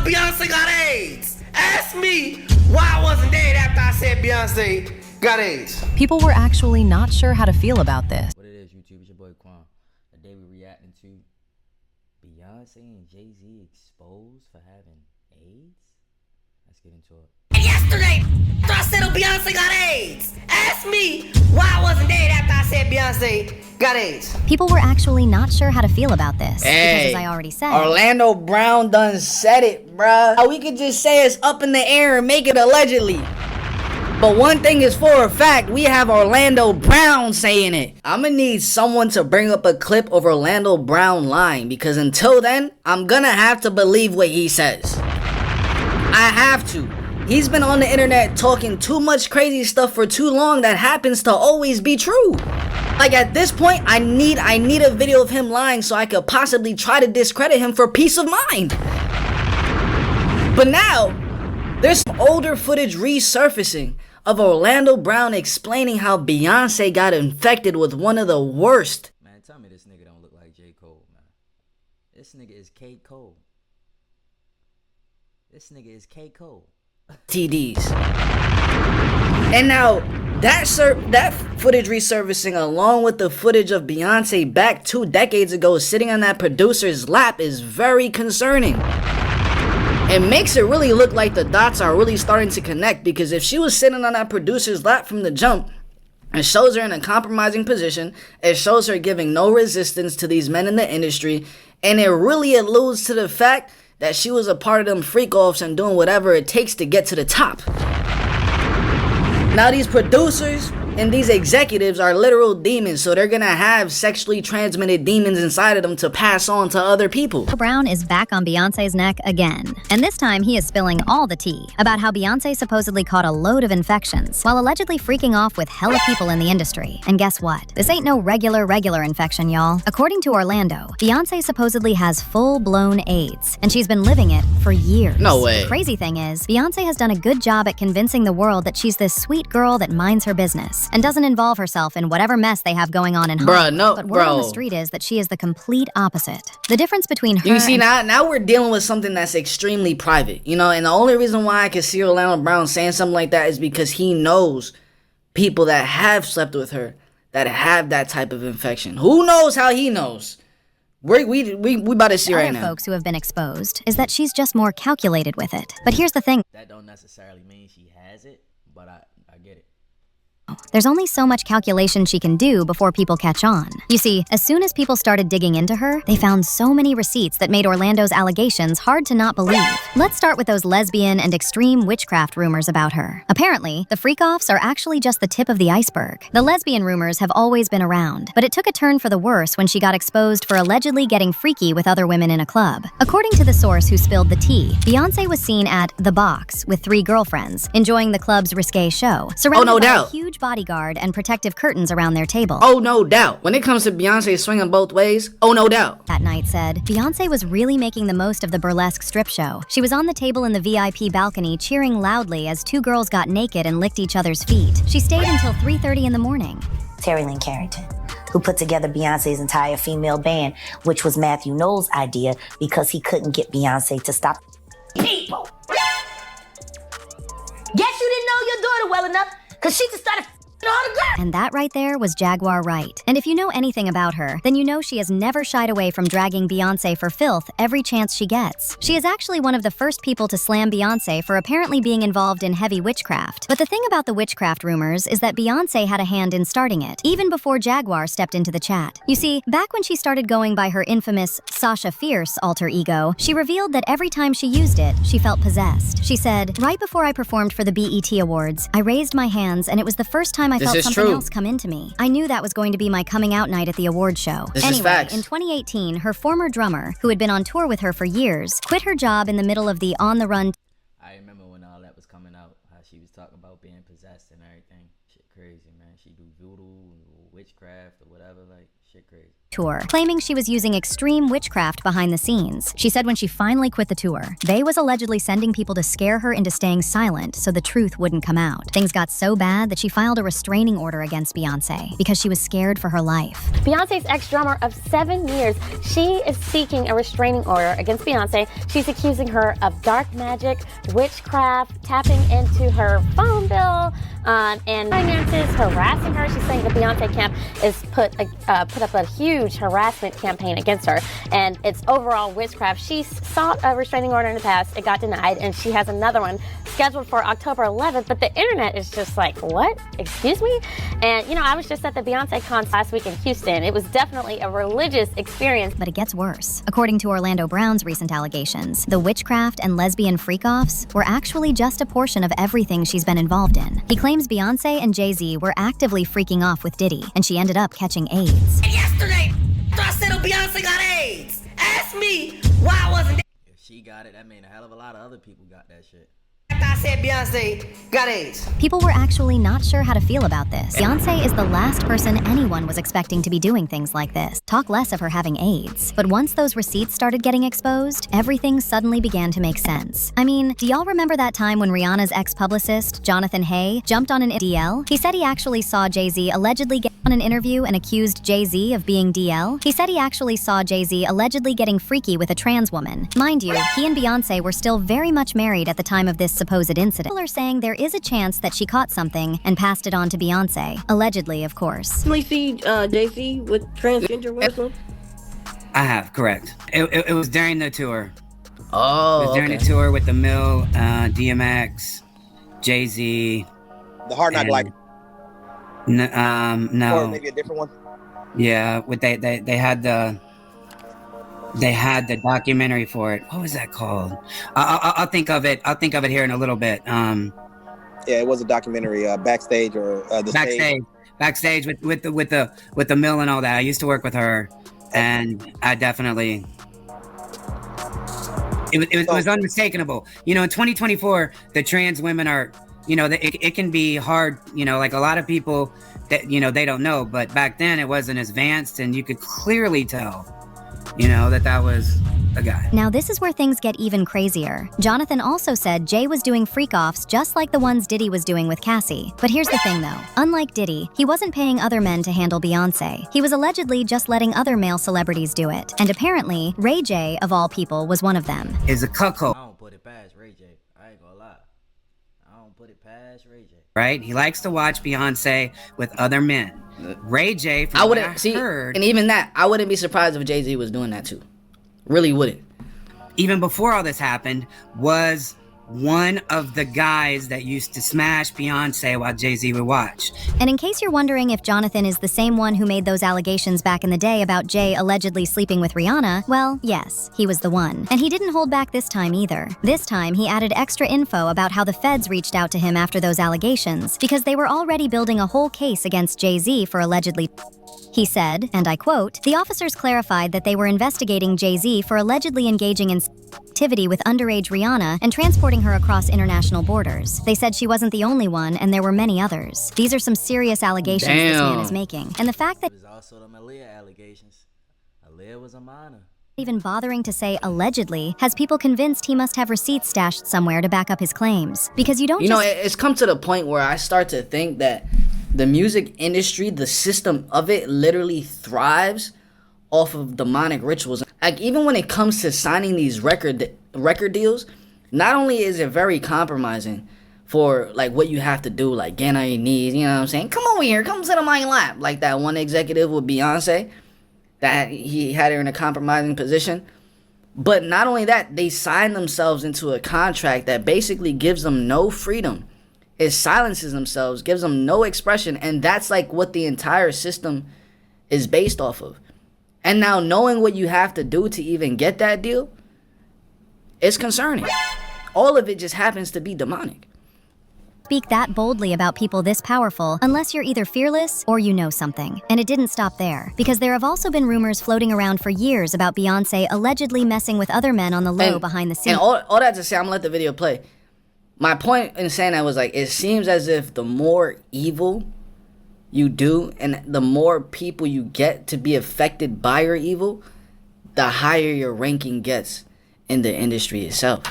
Beyonce got AIDS. Ask me why I wasn't dead after I said Beyonce got AIDS. People were actually not sure how to feel about this. What it is, YouTube, it's your boy Quan. Today we reacting to Beyonce and Jay-Z exposed for having AIDS. Let's get into it. And yesterday, after I said Beyonce got AIDS, ask me why I wasn't dead after I said Beyonce got AIDS. People were actually not sure how to feel about this. Hey, because as I already said, Orlando Brown done said it, bruh. We could just say it's up in the air and make it allegedly. But one thing is for a fact, we have Orlando Brown saying it. I'ma need someone to bring up a clip of Orlando Brown lying, because until then, I'm gonna have to believe what he says. I have to. He's been on the internet talking too much crazy stuff for too long that happens to always be true. Like at this point, I need a video of him lying so I could possibly try to discredit him for peace of mind. But now, there's some older footage resurfacing of Orlando Brown explaining how Beyonce got infected with one of the worst. Man, tell me this nigga don't look like J. Cole, man. This nigga is K. Cole. This nigga is K. Cole. TDs. And now, that footage resurfacing along with the footage of Beyonce back 2 decades ago sitting on that producer's lap is very concerning. It makes it really look like the dots are really starting to connect, because if she was sitting on that producer's lap from the jump, it shows her in a compromising position, it shows her giving no resistance to these men in the industry, and it really alludes to the fact that she was a part of them freak-offs and doing whatever it takes to get to the top. Now these producers and these executives are literal demons, so they're gonna have sexually transmitted demons inside of them to pass on to other people. Brown is back on Beyonce's neck again. And this time he is spilling all the tea about how Beyonce supposedly caught a load of infections while allegedly freaking off with hella people in the industry. And guess what? This ain't no regular infection, y'all. According to Orlando, Beyonce supposedly has full-blown AIDS, and she's been living it for years. No way. The crazy thing is, Beyonce has done a good job at convincing the world that she's this sweet girl that minds her business and doesn't involve herself in whatever mess they have going on in Hollywood. Bruh, no, but word on the bro. street is that she is the complete opposite. The difference between her You see, and now we're dealing with something that's extremely private, you know, and the only reason why I can see Orlando Brown saying something like that is because he knows people that have slept with her that have that type of infection. Who knows how he knows? We about to see right other now. folks who have been exposed is that she's just more calculated with it. But here's the thing. That don't necessarily mean she has it, but I get it. There's only so much calculation she can do before people catch on. You see, as soon as people started digging into her, they found so many receipts that made Orlando's allegations hard to not believe. Let's start with those lesbian and extreme witchcraft rumors about her. Apparently, the freak-offs are actually just the tip of the iceberg. The lesbian rumors have always been around, but it took a turn for the worse when she got exposed for allegedly getting freaky with other women in a club. According to the source who spilled the tea, Beyonce was seen at The Box with 3 girlfriends, enjoying the club's risque show, surrounded by a huge bodyguard and protective curtains around their table. Oh, no doubt. When it comes to Beyonce swinging both ways, oh, no doubt. That night said, Beyonce was really making the most of the burlesque strip show. She was on the table in the VIP balcony cheering loudly as 2 girls got naked and licked each other's feet. She stayed until 3:30 in the morning. Terry Lynn Carrington, who put together Beyonce's entire female band, which was Matthew Knowles' idea because he couldn't get Beyonce to stop people. Guess you didn't know your daughter well enough, because she just started And that right there was Jaguar Wright. And if you know anything about her, then you know she has never shied away from dragging Beyonce for filth every chance she gets. She is actually one of the first people to slam Beyonce for apparently being involved in heavy witchcraft. But the thing about the witchcraft rumors is that Beyonce had a hand in starting it, even before Jaguar stepped into the chat. You see, back when she started going by her infamous Sasha Fierce alter ego, she revealed that every time she used it, she felt possessed. She said, "Right before I performed for the BET Awards, I raised my hands and it was the first time I felt something else come into me. I knew that was going to be my coming out night at the award show." Anyway, in 2018, her former drummer, who had been on tour with her for years, quit her job in the middle of the On the Run. I remember when all that was coming out, how she was talking about being possessed and everything. Shit crazy, man. She do voodoo, witchcraft, or whatever, like, shit crazy. tour, claiming she was using extreme witchcraft behind the scenes. She said when she finally quit the tour, they was allegedly sending people to scare her into staying silent so the truth wouldn't come out. Things got so bad that she filed a restraining order against Beyoncé because she was scared for her life. Beyonce's ex-drummer of 7 years, she is seeking a restraining order against Beyoncé. She's accusing her of dark magic, witchcraft, tapping into her phone bill, and finances, harassing her. She's saying the Beyoncé camp is put up a huge harassment campaign against her, and it's overall witchcraft. She sought a restraining order in the past. It got denied, and she has another one scheduled for October 11th, but the internet is just like, what? Excuse me? And, you know, I was just at the Beyoncé concert last week in Houston. It was definitely a religious experience. But it gets worse. According to Orlando Brown's recent allegations, the witchcraft and lesbian freak-offs were actually just a portion of everything she's been involved in. He claims Beyoncé and Jay-Z were actively freaking off with Diddy, and she ended up catching AIDS. And yesterday, I said Beyonce got AIDS. Ask me why I wasn't there. If she got it, that mean a hell of a lot of other people got that shit. I said Beyonce got AIDS. People were actually not sure how to feel about this. Beyoncé is the last person anyone was expecting to be doing things like this. Talk less of her having AIDS. But once those receipts started getting exposed, everything suddenly began to make sense. I mean, do y'all remember that time when Rihanna's ex-publicist, Jonathan Hay, jumped on an DL? He said he actually saw Jay-Z allegedly get on an interview and accused Jay-Z of being DL. He said he actually saw Jay-Z allegedly getting freaky with a trans woman. Mind you, he and Beyoncé were still very much married at the time of this supposed incident. People are saying there is a chance that she caught something and passed it on to Beyoncé. Allegedly, of course. You see Jay-Z with transgender wrestling? I have, correct. It was during the tour. Oh, It was during the tour with the Mill, DMX, Jay-Z. The Hard Knock Life. No. Or maybe a different one. Yeah, they had the documentary for it. What was that called? I'll think of it. I'll think of it here in a little bit. Yeah, it was a documentary, backstage or the backstage with the Mill and all that. I used to work with her, and I definitely. It was unmistakable. You know, in 2024, the trans women are. You know, it can be hard. You know, like a lot of people that they don't know, but back then it wasn't as advanced, and you could clearly tell. That was a guy. Now this is where things get even crazier. Jonathan also said Jay was doing freak-offs just like the ones Diddy was doing with Cassie. But here's the thing though. Unlike Diddy, he wasn't paying other men to handle Beyoncé. He was allegedly just letting other male celebrities do it. And apparently, Ray J, of all people, was one of them. Is a cuckold. I don't put it past Ray J. I ain't gonna lie. I don't put it past Ray J. Right? He likes to watch Beyoncé with other men. Ray J, from I what wouldn't see, heard, and even that, I wouldn't be surprised if Jay-Z was doing that too. Really wouldn't. even before all this happened, was one of the guys that used to smash Beyoncé while Jay-Z would watch. And in case you're wondering if Jonathan is the same one who made those allegations back in the day about Jay allegedly sleeping with Rihanna, well, yes, he was the one. And he didn't hold back this time either. This time, he added extra info about how the feds reached out to him after those allegations, because they were already building a whole case against Jay-Z for allegedly... He said, and I quote, "The officers clarified that they were investigating Jay-Z for allegedly engaging in activity with underage Rihanna and transporting her across international borders. They said she wasn't the only one, and there were many others. These are some serious allegations this man is making. And the fact that..." There's also the Aaliyah allegations. Aaliyah was a minor. Even bothering to say allegedly has people convinced he must have receipts stashed somewhere to back up his claims. Because you don't know, it's come to the point where I start to think that the music industry, the system of it, literally thrives off of demonic rituals. Like, even when it comes to signing these record deals, not only is it very compromising for, like, what you have to do, like, get on your knees, you know what I'm saying? Come over here, come sit on my lap. Like that one executive with Beyoncé, that he had her in a compromising position. But not only that, they sign themselves into a contract that basically gives them no freedom. It silences themselves, gives them no expression, and that's like what the entire system is based off of. And now knowing what you have to do to even get that deal is concerning. All of it just happens to be demonic. Speak that boldly about people this powerful unless you're either fearless or you know something. And it didn't stop there, because there have also been rumors floating around for years about Beyoncé allegedly messing with other men on the low behind the scenes. And all that to say, I'm gonna let the video play. My point in saying that was, like, it seems as if the more evil you do, and the more people you get to be affected by your evil, the higher your ranking gets in the industry itself.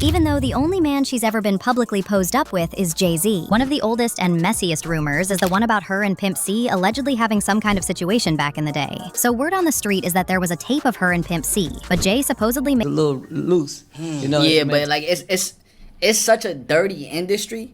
Even though the only man she's ever been publicly posed up with is Jay-Z. One of the oldest and messiest rumors is the one about her and Pimp C allegedly having some kind of situation back in the day. So word on the street is that there was a tape of her and Pimp C, but Jay supposedly made a little loose, you know. Yeah, but like it's such a dirty industry.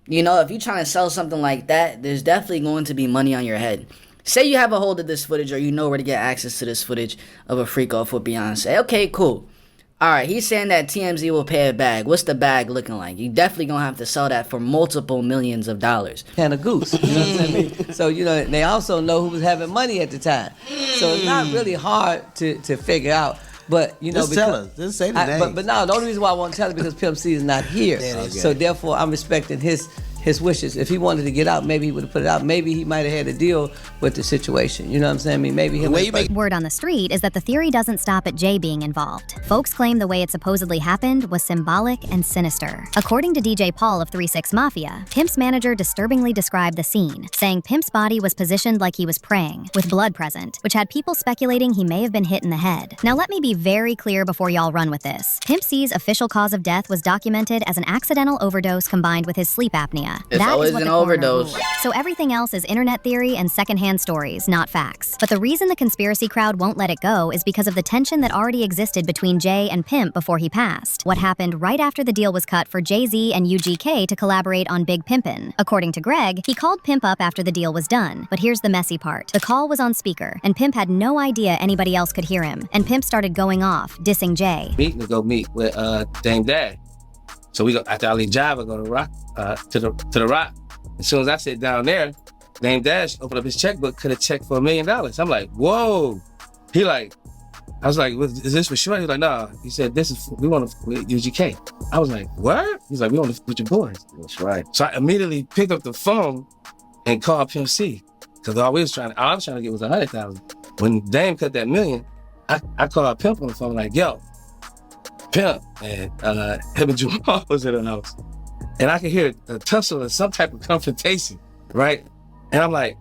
You know, if you're trying to sell something like that, there's definitely going to be money on your head. Say you have a hold of this footage, or you know where to get access to this footage of a freak off with Beyonce. Okay, cool. All right, he's saying that TMZ will pay a bag. What's the bag looking like? You definitely gonna have to sell that for multiple millions of dollars. Kind of goose, you know what I mean? So, you know, they also know who was having money at the time. So it's not really hard to figure out. But, you know, just tell us. Just say the name. But no, the only reason why I won't tell it because Pimp C is not here. Okay. So therefore, I'm respecting his wishes. If he wanted to get out, maybe he would have put it out. Maybe he might have had to deal with the situation. You know what I'm saying? I mean, maybe him. Word on the street is that the theory doesn't stop at Jay being involved. Folks claim the way it supposedly happened was symbolic and sinister. According to DJ Paul of 3-6 Mafia, Pimp's manager disturbingly described the scene, saying Pimp's body was positioned like he was praying, with blood present, which had people speculating he may have been hit in the head. Now let me be very clear before y'all run with this. Pimp C's official cause of death was documented as an accidental overdose combined with his sleep apnea. It's always an overdose. So everything else is internet theory and secondhand stories, not facts. But the reason the conspiracy crowd won't let it go is because of the tension that already existed between Jay and Pimp before he passed. What happened right after the deal was cut for Jay-Z and UGK to collaborate on Big Pimpin'. According to Greg, he called Pimp up after the deal was done. But here's the messy part. The call was on speaker, and Pimp had no idea anybody else could hear him. And Pimp started going off, dissing Jay. To go meet with Dame Dash. So we go after I leave Java, go to Rock to the Rock. As soon as I sit down there, Dame Dash opened up his checkbook, cut a check for $1 million. I'm like, whoa. He like, I was like, is this for sure? He was like, nah. He said, we want to with UGK. I was like, what? He's like, we want to with your boys. That's right. So I immediately picked up the phone and called Pimp C. Because all I was trying to get was 100,000. When Dame cut that $1 million, I called Pimp on the phone like, yo, Pimp, and him and Jamal was in the house. And I could hear a tussle and some type of confrontation, right? And I'm like,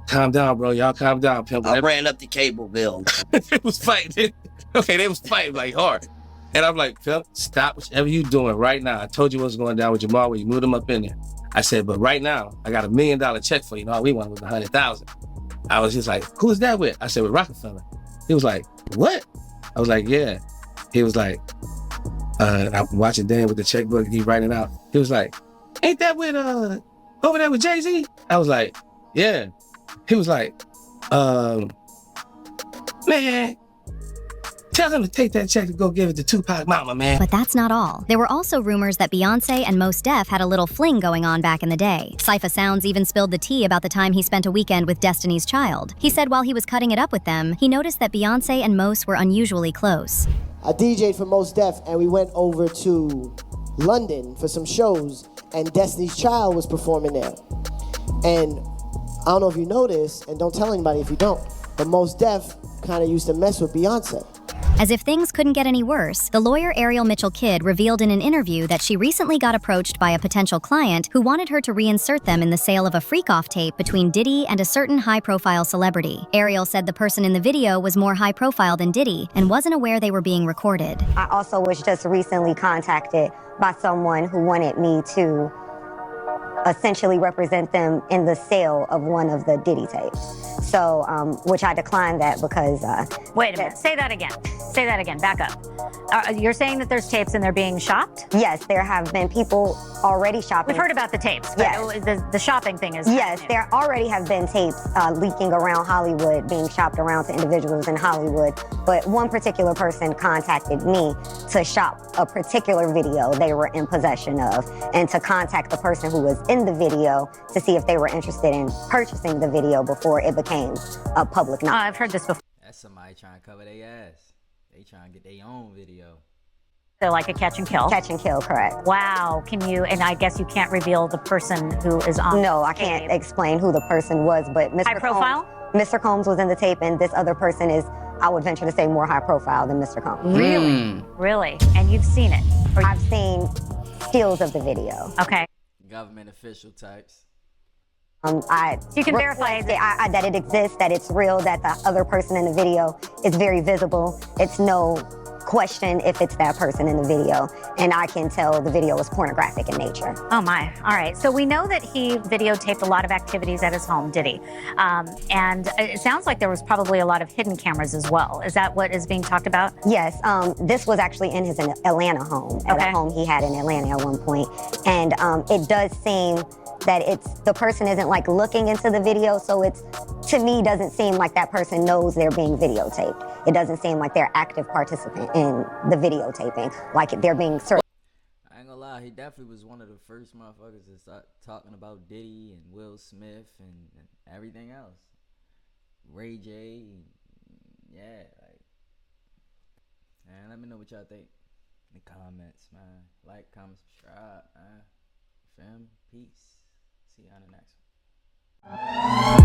calm down, bro. Y'all calm down, Pimp. I ran up the cable bill. They was fighting. Okay, they was fighting like hard. And I'm like, Pimp, stop whatever you doing right now. I told you what's going down with Jamal when you moved him up in there. I said, but right now, I got $1 million check for you. All we wanted was 100,000. I was just like, who's that with? I said, with Rockefeller. He was like, what? I was like, yeah. He was like, I'm watching Dan with the checkbook, he writing it out. He was like, ain't that with, over there with Jay-Z? I was like, yeah. He was like, man, tell him to take that check and go give it to Tupac Mama, man. But that's not all. There were also rumors that Beyonce and Mos Def had a little fling going on back in the day. Cypher Sounds even spilled the tea about the time he spent a weekend with Destiny's Child. He said while he was cutting it up with them, he noticed that Beyonce and Mos were unusually close. I DJ'd for Mos Def, and we went over to London for some shows, and Destiny's Child was performing there. And I don't know if you know this, and don't tell anybody if you don't, but Mos Def kind of used to mess with Beyonce. As if things couldn't get any worse, the lawyer Ariel Mitchell-Kidd revealed in an interview that she recently got approached by a potential client who wanted her to reinsert them in the sale of a freak-off tape between Diddy and a certain high-profile celebrity. Ariel said the person in the video was more high-profile than Diddy and wasn't aware they were being recorded. I also was just recently contacted by someone who wanted me to essentially represent them in the sale of one of the Diddy tapes. So, which I declined that because... Wait a minute, say that again. Say that again, back up. You're saying that there's tapes and they're being shopped? Yes, there have been people already shopping. We've heard about the tapes, but yes. The shopping thing is... Yes, there already have been tapes leaking around Hollywood, being shopped around to individuals in Hollywood, but one particular person contacted me to shop a particular video they were in possession of, and to contact the person who was in the video to see if they were interested in purchasing the video before it became a public knowledge. I've heard this before. That's somebody trying to cover their ass. They trying to get their own video. They're like a catch and kill? Catch and kill, correct. Wow, can you, and I guess you can't reveal the person who is on No, I can't explain who the person was, but Mr. High profile? Mr. Combs was in the tape, and this other person is, I would venture to say, more high profile than Mr. Combs. Really? Really? And you've seen it? I've seen stills of the video. Okay. Government official types. You can verify that it exists, that it's real, that the other person in the video is very visible. It's no question if it's that person in the video, and I can tell the video is pornographic in nature. Oh my, all right. So we know that he videotaped a lot of activities at his home, did he? And it sounds like there was probably a lot of hidden cameras as well. Is that what is being talked about? Yes, this was actually in his Atlanta home, at a home he had in Atlanta at one point. And it does seem that the person isn't like looking into the video, so it's, to me, doesn't seem like that person knows they're being videotaped. It doesn't seem like they're active participant in the videotaping, like they're being searched. I ain't gonna lie, he definitely was one of the first motherfuckers to start talking about Diddy and Will Smith and everything else. Ray J, yeah, like, man, let me know what y'all think in the comments, man. Like, comment, subscribe, man. Fam, peace. See you on the next one.